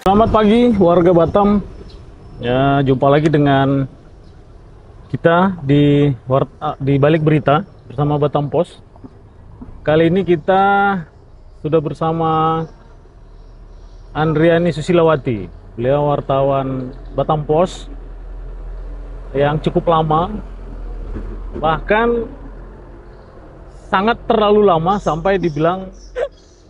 Selamat pagi warga Batam. Ya, jumpa lagi dengan kita di Balik Berita bersama Batam Pos. Kali ini kita sudah bersama Andriani Susilawati. Beliau wartawan Batam Pos yang cukup lama, bahkan sangat terlalu lama sampai dibilang,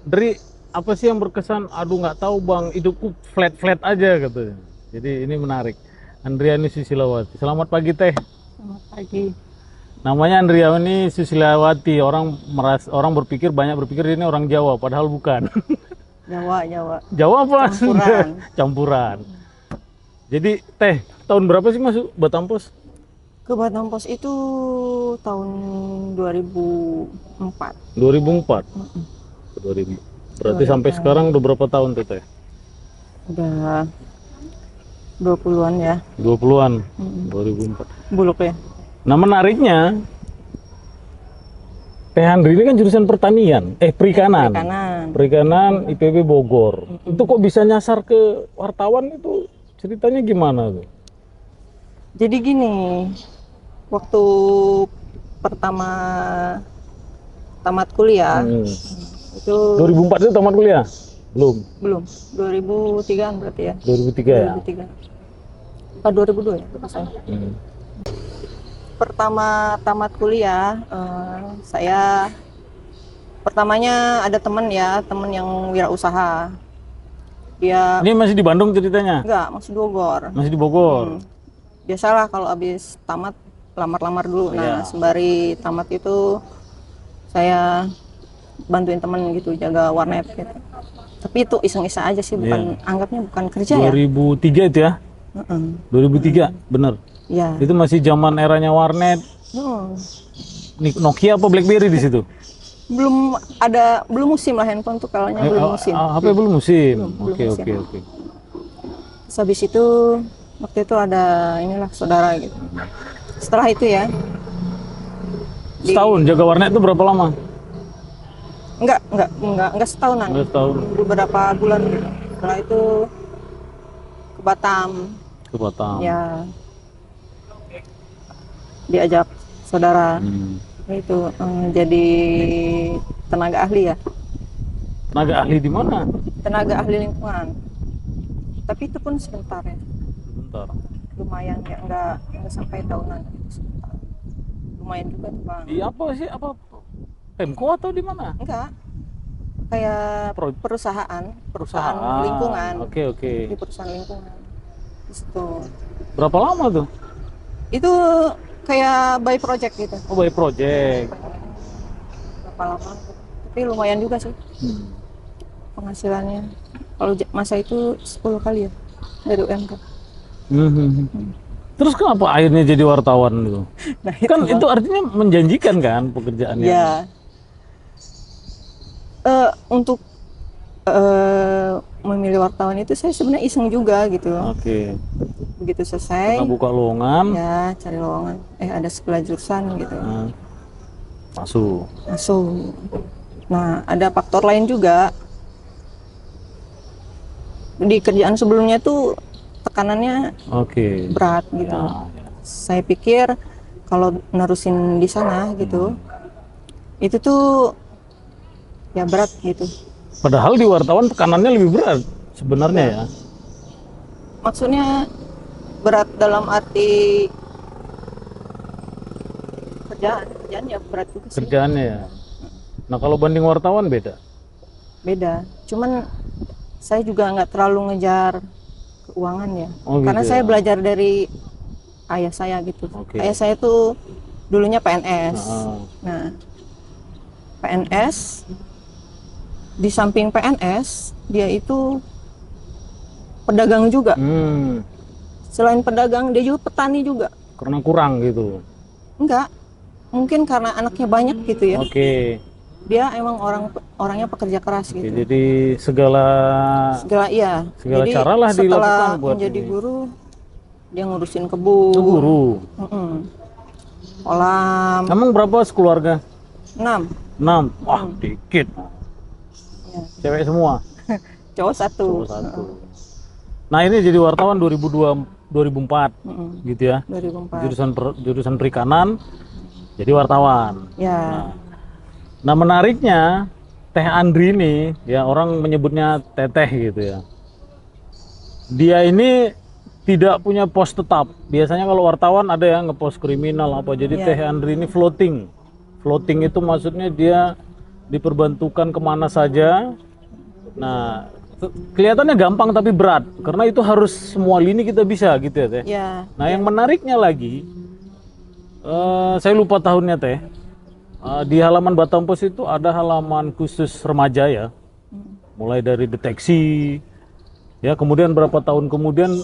Dri, apa sih yang berkesan? Aduh, nggak tahu bang, hidupku flat aja katanya. Jadi ini menarik. Andriani Susilawati. Selamat pagi teh. Selamat pagi. Namanya Andriani Susilawati. Orang banyak berpikir ini orang Jawa, padahal bukan. Jawa. Jawa apa? Campuran. Campuran. Jadi teh, tahun berapa sih masuk Batam Pos? Ke Batam Pos itu tahun 2004. 2004. 2000. Berarti sampai sekarang udah berapa tahun tuh teh? Udah 20-an ya. 20-an. 2004. Buluk ya. Nah, menariknya Teh Andri ini kan jurusan perikanan. Perikanan IPB Bogor. Itu kok bisa nyasar ke wartawan itu? Ceritanya gimana tuh? Jadi gini, waktu pertama tamat kuliah itu 2004 itu tamat kuliah? Belum. 2003 berarti ya. 2003 ya? 2003. 2002 ya, lupa saya. Pertama tamat kuliah, saya pertamanya ada teman yang wirausaha. Dia Ini masih di Bandung ceritanya? enggak, masih di Bogor. Masih di Bogor. Biasalah kalau habis tamat lamar-lamar dulu. Nah, Iya. sembari tamat itu saya bantuin temen gitu jaga warnet gitu. Tapi itu iseng-iseng aja sih, anggapnya bukan kerja 2003 itu ya? 2003, bener. ya. Itu masih zaman eranya warnet. Nokia apa BlackBerry di situ? Belum musim lah handphone tuh kalanya belum musim. HP belum musim. Belum Oke. musim. Terus habis itu waktu itu ada inilah saudara gitu. Setelah itu ya. Setahun jaga warnet itu berapa lama? Enggak setahunan. Enggak setahun. Beberapa bulan gitu. Setelah itu ke Batam. Ke Batam. Ya. Diajak saudara. Itu jadi tenaga ahli ya. Tenaga ahli di mana? Tenaga ahli lingkungan. Tapi itu pun sebentar ya. Sebentar. Lumayan ya, enggak sampai tahunan gitu, sebentar. Lumayan juga tuh bang. Di apa sih? Apa? Pemko atau di mana? Enggak. Kayak perusahaan lingkungan. Oke. Di perusahaan lingkungan. Di situ. Berapa lama tuh? Itu kayak by project gitu. Oh, by project. Berapa lama? Tapi lumayan juga sih. Penghasilannya. Kalau masa itu 10 kali ya dari UMK. Terus kenapa akhirnya jadi wartawan itu? Nah, Kan itu artinya menjanjikan kan pekerjaannya? Ya. Untuk memilih wartawan itu saya sebenarnya iseng juga gitu. Oke. Begitu selesai. Kita buka lowongan. Ya, cari lowongan. Ada sekolah jurusan gitu. Masuk. Nah, ada faktor lain juga. Di kerjaan sebelumnya tuh tekanannya berat gitu. Ya. Saya pikir kalau nerusin di sana gitu, itu tuh ya berat gitu. Padahal di wartawan tekanannya lebih berat sebenarnya ya. Maksudnya berat dalam arti kerjaan ya berat juga sih. Kerjaannya ya. Nah, kalau banding wartawan beda. Cuman saya juga nggak terlalu ngejar keuangan ya. Karena gitu saya ya. belajar dari ayah saya gitu. Ayah saya tuh dulunya PNS. Nah, PNS, di samping PNS dia itu pedagang juga. Selain pedagang dia juga petani juga. Karena kurang gitu? Enggak, mungkin karena anaknya banyak gitu ya. Dia emang orangnya pekerja keras gitu. Jadi segala Jadi, cara lah dilakukan buat menjadi ini. guru, dia ngurusin kebun. Guru. Kolam. Emang berapa sekeluarga? 6. Wah, dikit. Ya. Cewek semua? Cowok 1. Nah, ini jadi wartawan 2004 gitu ya. 2004. Jurusan perikanan jadi wartawan. Ya. Nah, menariknya Teh Andri ini ya, orang menyebutnya Teteh gitu ya. Dia ini tidak punya pos tetap. Biasanya kalau wartawan ada yang ngepost kriminal apa. Jadi Ya. Teh Andri ini floating. Floating itu maksudnya dia diperbantukan kemana saja. Nah, kelihatannya gampang tapi berat. Karena itu harus semua lini kita bisa gitu ya Teh. Ya. Nah, yang menariknya lagi, saya lupa tahunnya Teh. Di halaman Batam Pos itu ada halaman khusus remaja ya. Mulai dari deteksi, ya kemudian berapa tahun kemudian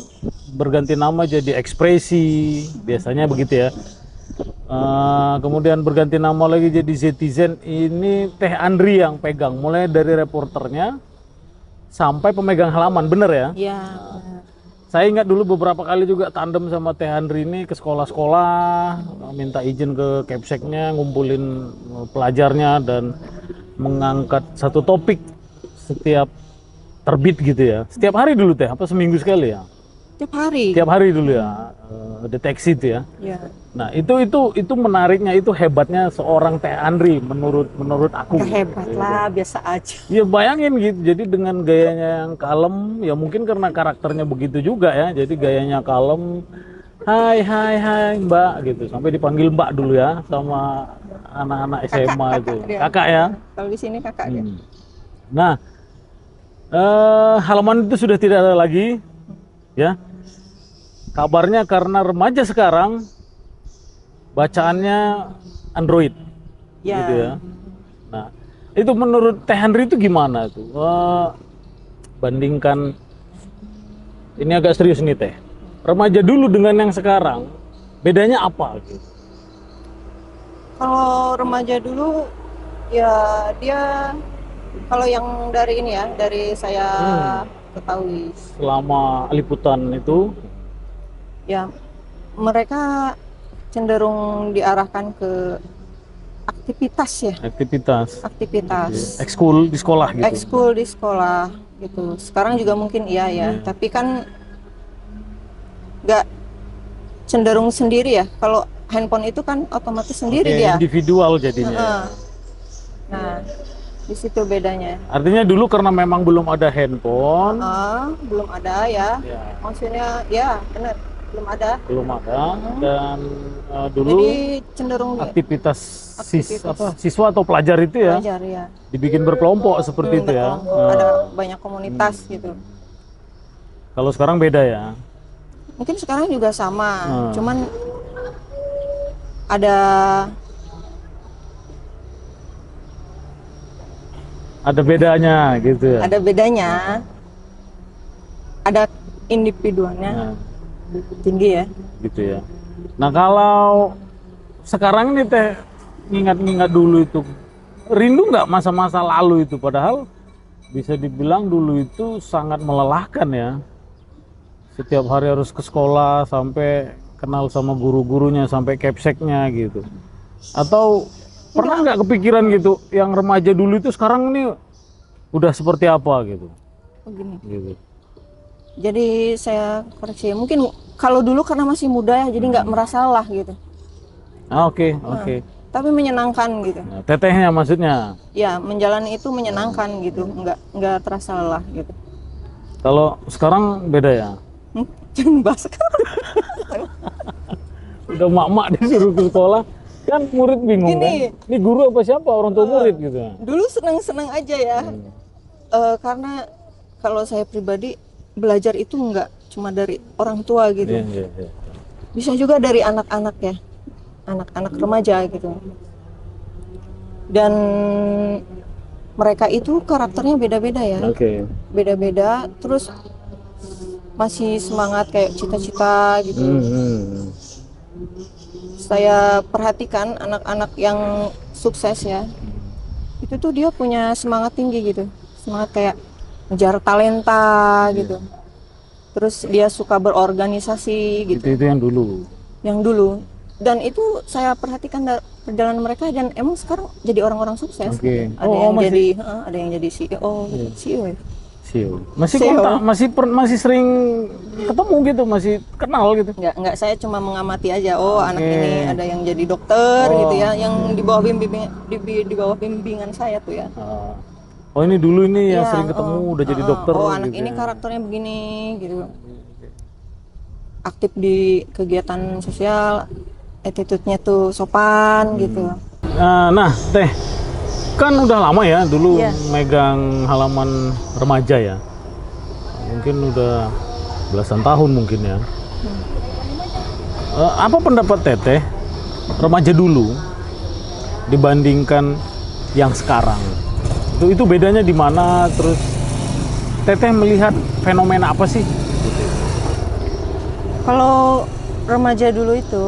berganti nama jadi Ekspresi, biasanya begitu ya. Kemudian berganti nama lagi jadi Zetizen. Ini Teh Andri yang pegang, mulai dari reporternya sampai pemegang halaman, bener ya? Ya. Saya ingat dulu beberapa kali juga tandem sama Teh Andri ini ke sekolah-sekolah, minta izin ke Kepseknya, ngumpulin pelajarnya dan mengangkat satu topik setiap terbit gitu ya. Setiap hari dulu Teh, apa seminggu sekali ya? Tiap hari. Tiap hari dulu ya, deteksi itu ya. Ya. Nah, itu menariknya, itu hebatnya seorang Teh Andri menurut aku. Gak hebat lah, biasa aja. Ya bayangin gitu, jadi dengan gayanya yang kalem, ya mungkin karena karakternya begitu juga ya, jadi gayanya kalem, hai mbak gitu, sampai dipanggil mbak dulu ya sama anak-anak SMA itu, dia. kakak ya. Kalau di sini kakak dia. Nah, halaman itu sudah tidak ada lagi, ya. Kabarnya karena remaja sekarang bacaannya Android, Ya. gitu ya. Nah, itu menurut Teh Andri itu gimana tuh? Bandingkan, ini agak serius nih Teh. Remaja dulu dengan yang sekarang, bedanya apa gitu? Kalau remaja dulu, ya dia kalau yang dari ini ya, dari saya ketahui, Selama liputan itu, ya mereka cenderung diarahkan ke aktivitas ya, aktivitas. ekskul di sekolah gitu. Ekskul di sekolah gitu. Sekarang juga mungkin iya ya, tapi kan nggak cenderung sendiri ya. Kalau handphone itu kan otomatis sendiri dia. Individual jadinya. Nah, di situ bedanya. Artinya dulu karena memang belum ada handphone, Belum ada ya. ya, Maksudnya ya benar, belum ada. dan dulu Jadi cenderung aktivitas Aktivitas. siswa atau pelajar itu ya belajar ya. dibikin berkelompok seperti itu ya. Berkelompok, ada banyak komunitas gitu. Kalau sekarang beda ya. Mungkin sekarang juga sama, cuman ada bedanya gitu ya. ada bedanya, ada individualnya tinggi ya. Gitu ya. Nah, kalau sekarang ini Teh ngingat-ngingat dulu itu, rindu nggak masa-masa lalu itu? Padahal bisa dibilang dulu itu sangat melelahkan ya. Setiap hari harus ke sekolah, sampai kenal sama guru-gurunya, sampai Kepseknya gitu. Atau pernah nggak kepikiran gitu, yang remaja dulu itu sekarang ini udah seperti apa gitu? Begini. Gitu. Jadi saya koreksi, mungkin kalau dulu karena masih muda ya, jadi nggak merasa lelah gitu. Oke. Tapi menyenangkan gitu. Nah, tetehnya maksudnya. Ya, menjalani itu menyenangkan gitu, nggak terasa lelah gitu. Kalau sekarang beda ya. Jangan bahas sekarang. Udah mak-mak disuruh ke sekolah, kan murid bingung Gini. kan? Ini guru apa siapa, orang tua murid gitu. Dulu senang-senang aja ya. Karena kalau saya pribadi belajar itu nggak cuma dari orang tua gitu. Iya. Bisa juga dari anak-anak ya, anak-anak remaja gitu. Dan mereka itu karakternya beda-beda ya, Oke. beda-beda. Terus masih semangat kayak cita-cita gitu. Saya perhatikan anak-anak yang sukses ya, itu tuh dia punya semangat tinggi gitu, semangat kayak ngejar talenta gitu. Terus dia suka berorganisasi gitu. Itu yang dulu. Yang dulu. Dan itu saya perhatikan perjalanan mereka, dan emang sekarang jadi orang-orang sukses. Oke. Ada yang jadi CEO, CEO ya. Sio. Masih Sio. kontak, masih sering ketemu gitu, masih kenal gitu. Nggak, saya cuma mengamati aja. Oh, anak Oke. ini ada yang jadi dokter Oh. gitu ya, yang di bawah di bawah bimbingan saya tuh ya. Oh ini dulu ini yang Iya, sering ketemu udah jadi dokter. Oh, anak gitu ini ya. karakternya begini gitu. Aktif di kegiatan sosial, attitude-nya tuh sopan gitu. Nah, Teh, kan udah lama ya dulu Iya. megang halaman remaja ya. Mungkin udah belasan tahun mungkin ya. Apa pendapat Teteh remaja dulu dibandingkan yang sekarang? Itu bedanya di mana? Terus Teteh melihat fenomena apa sih? Kalau remaja dulu itu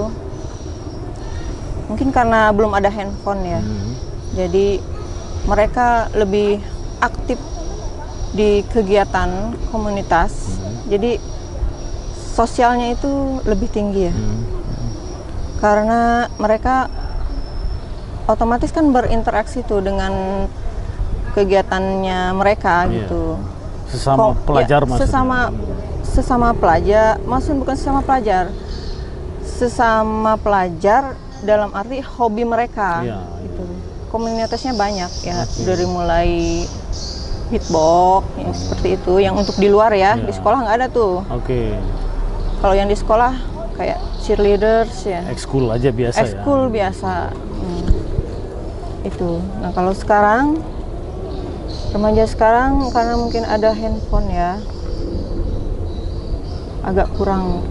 mungkin karena belum ada handphone ya. Jadi mereka lebih aktif di kegiatan komunitas. Jadi sosialnya itu lebih tinggi ya. Karena mereka otomatis kan berinteraksi tuh dengan kegiatannya mereka gitu. Sesama pelajar maksudnya. Sesama pelajar, maksudnya bukan sesama pelajar. Sesama pelajar dalam arti hobi mereka. Iya, Gitu. Komunitasnya banyak ya, dari mulai hitbox yang seperti itu, yang untuk di luar ya. Di sekolah nggak ada tuh. Oke. Kalau yang di sekolah kayak cheerleaders ya. Ekskul aja biasa ya. Ekskul biasa. Itu. Nah, kalau sekarang remaja sekarang karena mungkin ada handphone ya, agak kurang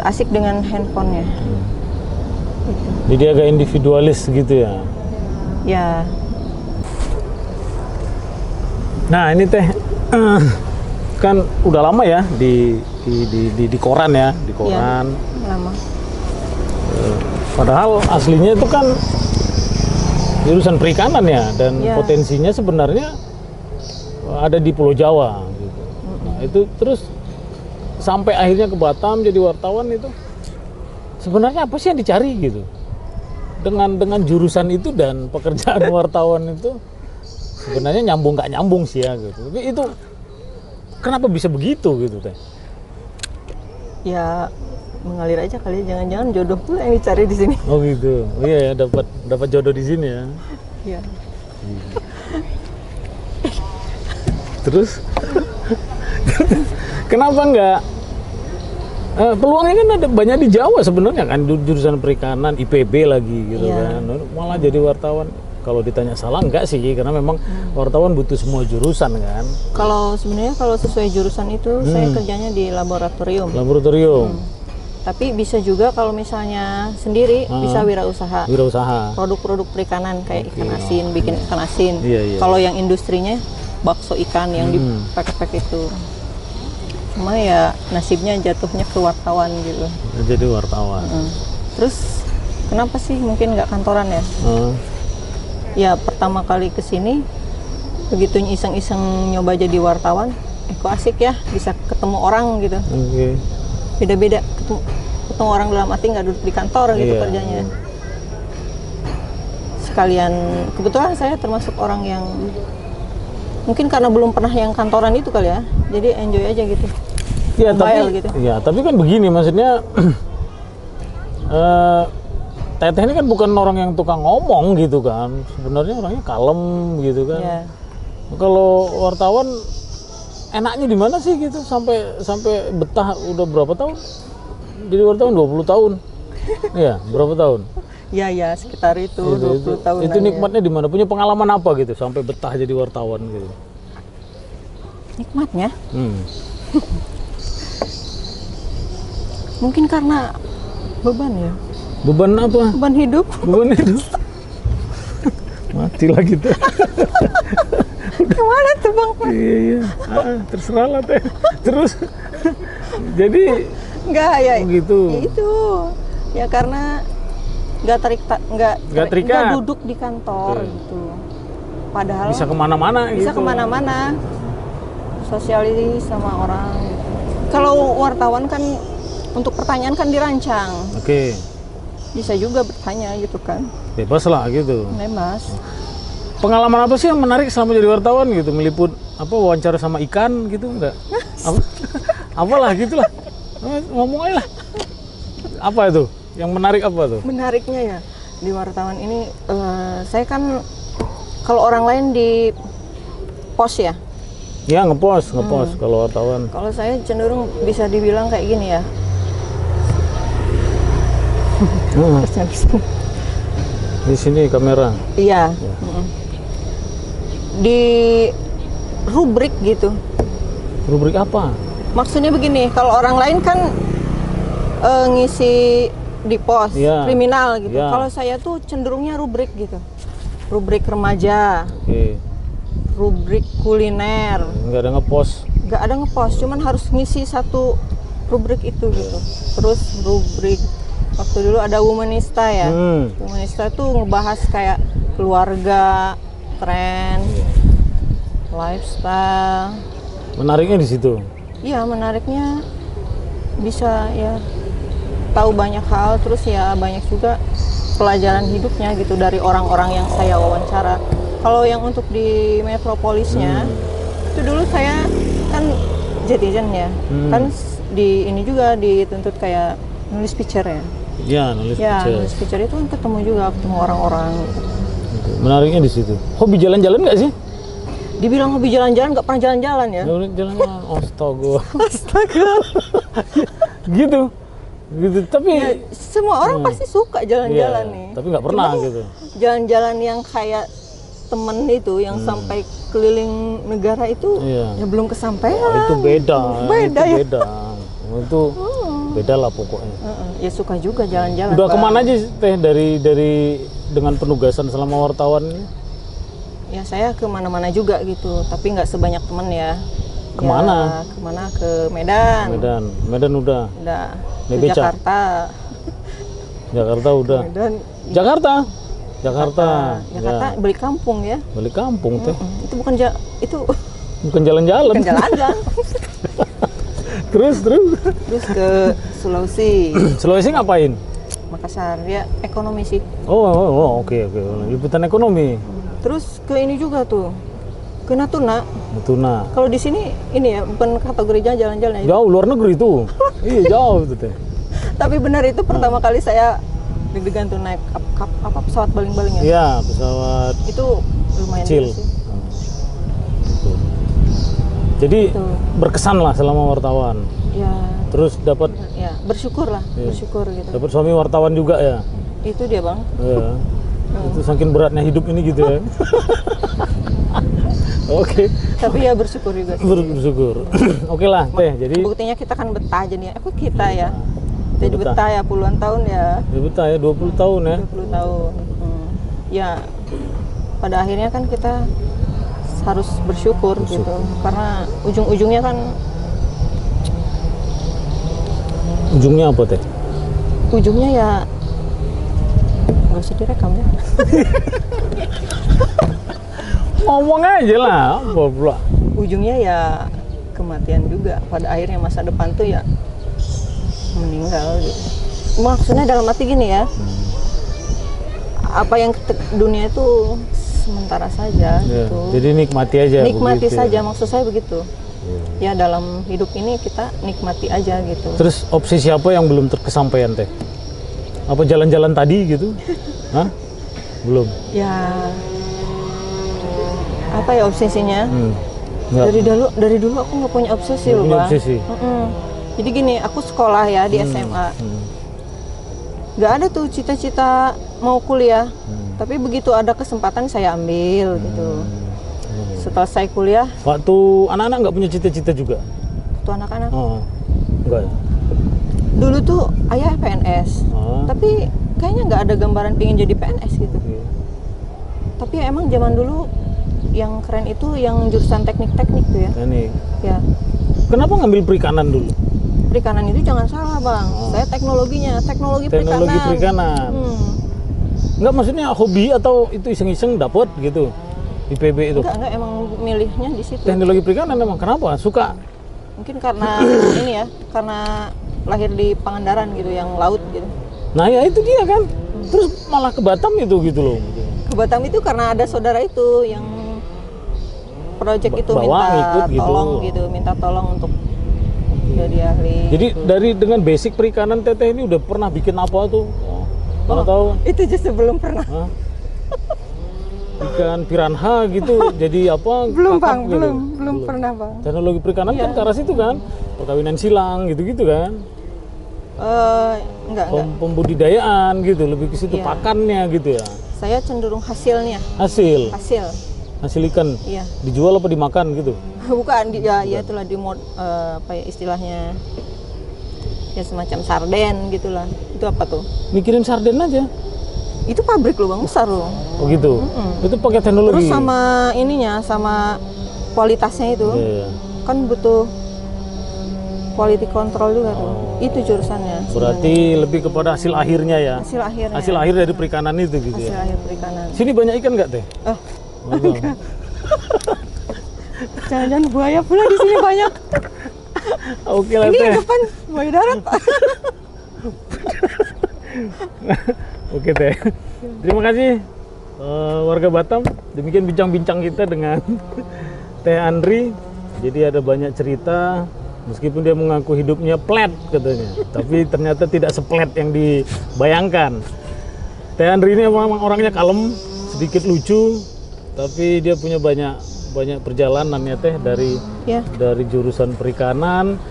asik dengan handphonenya. Gitu. Jadi agak individualis gitu ya. Ya. Nah ini Teh kan udah lama ya di koran ya, di koran. Ya, lama. Padahal aslinya itu kan jurusan perikanan ya, dan Ya. potensinya sebenarnya ada di Pulau Jawa gitu. Nah, itu terus sampai akhirnya ke Batam jadi wartawan itu sebenarnya apa sih yang dicari gitu? Dengan jurusan itu dan pekerjaan wartawan itu sebenarnya nyambung nggak nyambung sih ya gitu. Tapi itu kenapa bisa begitu gitu Teh? Ya mengalir aja kali, jangan-jangan jodoh pula yang dicari di sini. Oh gitu. Oh iya ya, dapat jodoh di sini ya. Ya. Terus kenapa enggak? Peluangnya kan ada banyak di Jawa sebenarnya kan, jurusan perikanan, IPB lagi gitu Iya. kan. Malah jadi wartawan. Kalau ditanya salah enggak sih, karena memang wartawan butuh semua jurusan kan. Kalau sebenarnya kalau sesuai jurusan itu saya kerjanya di laboratorium. Laboratorium, Tapi bisa juga kalau misalnya sendiri bisa wirausaha. wirausaha. Produk-produk perikanan kayak ikan asin, bikin ikan asin. Iya, iya. Kalau yang industrinya bakso ikan yang di paket-paket itu. Cuma ya nasibnya jatuhnya ke wartawan gitu. Jadi wartawan. Terus kenapa sih mungkin nggak kantoran ya? Ya pertama kali kesini begitu iseng-iseng nyoba jadi wartawan, kok asik ya bisa ketemu orang gitu. Oke. Beda-beda ketemu orang dalam arti nggak duduk di kantor gitu Iya, kerjanya. Sekalian kebetulan saya termasuk orang yang mungkin karena belum pernah yang kantoran itu kali ya, jadi enjoy aja gitu. Ya tapi, Mobile gitu. ya tapi kan begini maksudnya. Teteh ini kan bukan orang yang tukang ngomong gitu kan, sebenarnya orangnya kalem gitu kan. Ya. Kalau wartawan enaknya di mana sih gitu sampai betah udah berapa tahun? Jadi wartawan 20 tahun. Iya, berapa tahun? Ya sekitar itu 20 tahun. Itu nikmatnya di mana? Punya pengalaman apa gitu sampai betah jadi wartawan gitu? Nikmatnya mungkin karena beban ya. Beban apa? Beban hidup. Beban itu. Mati lah gitu. Gimana tuh Bang? Iya. Terserah lah Teh. Terus jadi Enggak ya. gitu. Ya itu. Ya karena nggak terikat. duduk di kantor gitu. Padahal Bisa kemana-mana bisa gitu. kemana-mana. Sosialisasi sama orang gitu. Kalau wartawan kan untuk pertanyaan kan dirancang. Oke. Bisa juga bertanya gitu kan. Bebas lah gitu. Bebas. Pengalaman apa sih yang menarik selama jadi wartawan gitu? Meliput apa wawancara sama ikan gitu enggak? Apa? Apalah gitulah. Ngomong aja lah. Apa itu? Yang menarik apa tuh? Menariknya ya di wartawan ini, saya kan kalau orang lain di pos ya. Ya ngepost kalau wartawan. Kalau saya cenderung bisa dibilang kayak gini ya. Di sini kamera. Iya. Di rubrik gitu. Rubrik apa? Maksudnya begini, kalau orang lain kan ngisi di pos Iya. kriminal gitu. Iya. Kalau saya tuh cenderungnya rubrik gitu. Rubrik remaja, Oke. rubrik kuliner. Nggak ada ngepost. Nggak ada ngepost, cuman harus ngisi satu rubrik itu gitu. Terus rubrik waktu dulu ada Womanista ya. Womanista tuh ngebahas kayak keluarga, tren, lifestyle. Menariknya di situ. Iya, menariknya bisa ya tahu banyak hal, terus ya banyak juga pelajaran hidupnya gitu dari orang-orang yang saya wawancara. Kalau yang untuk di metropolisnya itu dulu saya kan Jetizen ya, kan di ini juga dituntut kayak nulis picture ya. Ya, nulis Ya, picture. nulis picture itu kan ketemu orang-orang. Menariknya di situ. Hobi jalan-jalan nggak sih? Dibilang hobi jalan-jalan, nggak pernah jalan-jalan ya. Jalan-jalan, astaga. Astaga. Gitu. Tapi Ya, semua orang pasti suka jalan-jalan iya, nih. tapi nggak pernah Cuman gitu. Jalan-jalan yang kayak temen itu yang sampai keliling negara itu Iya. ya belum kesampaian. Itu beda. Beda itu ya. beda. Itu beda lah pokoknya. Ya suka juga jalan-jalan. Udah Bang. kemana aja teh dari dengan penugasan selama wartawan ini? Ya saya kemana-mana juga gitu, tapi nggak sebanyak temen ya. Kemana? Ya, kemana? Ke Medan. Medan udah. Udah. Ke Naik becak? Jakarta. Jakarta udah. Medan. Jakarta. Jakarta Ya. balik kampung ya. Balik kampung teh. Itu bukan itu Bukan jalan-jalan. bukan jalan-jalan. Terus. Terus ke Sulawesi, Sulawesi ngapain? Makassar ya ekonomi sih. Oke. Liputan ekonomi. Terus ke ini juga tuh, ke Natuna. Natuna. Kalau di sini ini ya bukan kategorinya jalan-jalan ya. Jauh luar negeri tuh. Iya jauh tuh teh. Tapi benar itu pertama kali saya deg-degan tuh naik apa pesawat baling-baling ya. Iya pesawat Itu lumayan kecil. juga sih. Gitu. Jadi Betul. berkesan lah selama wartawan. Ya, Terus dapat ya bersyukur lah, bersyukur gitu. dapat suami wartawan juga ya. Itu dia bang. Iya. Itu saking beratnya hidup ini gitu ya. Oke. Tapi ya bersyukur juga sih. Bersyukur. Oke lah teh. Jadi Buktinya kita kan betah jadi kita ya. Jadi betah ya puluhan tahun ya. ya betah ya 20 tahun ya. 20 tahun. Ya pada akhirnya kan kita harus bersyukur gitu. Karena ujung-ujungnya kan Ujungnya apa teh? ujungnya ya nggak usah direkam ya. Ngomong aja lah, apa pula? Ujungnya ya kematian juga. Pada akhirnya masa depan tuh ya meninggal gitu. Maksudnya dalam arti gini ya, apa yang dunia itu sementara saja Ya, gitu. jadi nikmati aja. Nikmati begitu saja, ya. maksud saya begitu. Ya dalam hidup ini kita nikmati aja gitu. Terus opsi siapa yang belum terkesampaian teh? Apa jalan-jalan tadi gitu? Hah? Belum. Ya apa ya obsesinya? Nggak. Dari dulu aku nggak punya obsesi loh Punya bang. obsesi. Jadi gini, aku sekolah ya di SMA. Nggak ada tuh cita-cita mau kuliah. Tapi begitu ada kesempatan saya ambil gitu. Setelah saya kuliah, Waktu anak-anak nggak punya cita-cita juga? tuh anak-anak. Oh, enggak ya? Dulu tuh ayah PNS. Oh. Tapi kayaknya nggak ada gambaran pengen jadi PNS gitu. Oke. Tapi ya emang zaman dulu yang keren itu yang jurusan teknik-teknik tuh ya. Ini. Ya, Kenapa ngambil perikanan dulu? perikanan itu jangan salah bang. Saya teknologi Teknologi perikanan. perikanan. Enggak, maksudnya hobi atau itu iseng-iseng dapet gitu? IPB itu. Enggak emang milihnya di situ. Teknologi perikanan emang kenapa? Suka? Mungkin karena ini ya, karena lahir di Pangandaran gitu, yang laut gitu. Nah ya itu dia kan. Terus malah ke Batam itu gitu loh. ke Batam itu karena ada saudara itu yang project itu Bawa ngikut gitu. minta tolong untuk jadi ahli. Jadi dengan basic perikanan Teteh ini udah pernah bikin apa tuh? Mana tahu? Itu justru belum pernah. Hah? Ikan piranha gitu, jadi apa? Belum kakap bang, gitu? belum pernah bang. Teknologi perikanan Iya. kan ke arah situ kan, perkawinan silang gitu-gitu kan, Enggak. pembudidayaan gitu, lebih ke situ Iya. pakannya gitu ya. Saya cenderung hasilnya, Hasil ikan iya. dijual apa dimakan gitu? Bukan, ya itulah apa ya istilahnya, ya semacam sarden gitulah. Itu apa tuh? Mikirin sarden aja. Itu pabrik loh bang, besar loh. Oh gitu. Itu pakai teknologi. Terus sama ininya, sama kualitasnya itu, Iya. kan butuh quality control juga tuh. Itu jurusannya. Berarti lebih kepada hasil akhirnya ya. Hasil akhirnya. Hasil akhir dari perikanan itu gitu Hasil ya. akhir perikanan. Sini banyak ikan nggak Teh? Oh, jangan-jangan buaya pula di sini banyak. Oke lah Ini Teh. depan buaya darat. Oke Teh. Terima kasih warga Batam. Demikian bincang-bincang kita dengan Teh Andri. Jadi ada banyak cerita. Meskipun dia mengaku hidupnya flat katanya, tapi ternyata tidak seplet yang dibayangkan. Teh Andri ini memang orangnya kalem, sedikit lucu, tapi dia punya banyak perjalanan ya Teh, Ya. dari jurusan perikanan,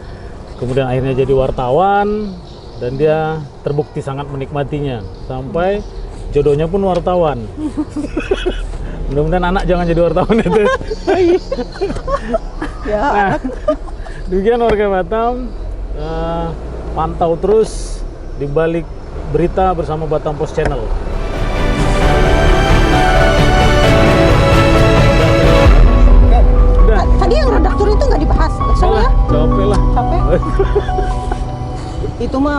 kemudian akhirnya jadi wartawan, dan dia terbukti sangat menikmatinya sampai jodohnya pun wartawan. Mudah-mudahan anak jangan jadi wartawan itu. Ya. Nah, demikian warga Batam, pantau terus di balik berita bersama Batam Post Channel. Udah, Tadi yang redaktur itu nggak dibahas. Soalnya capek lah. capek. Itu mah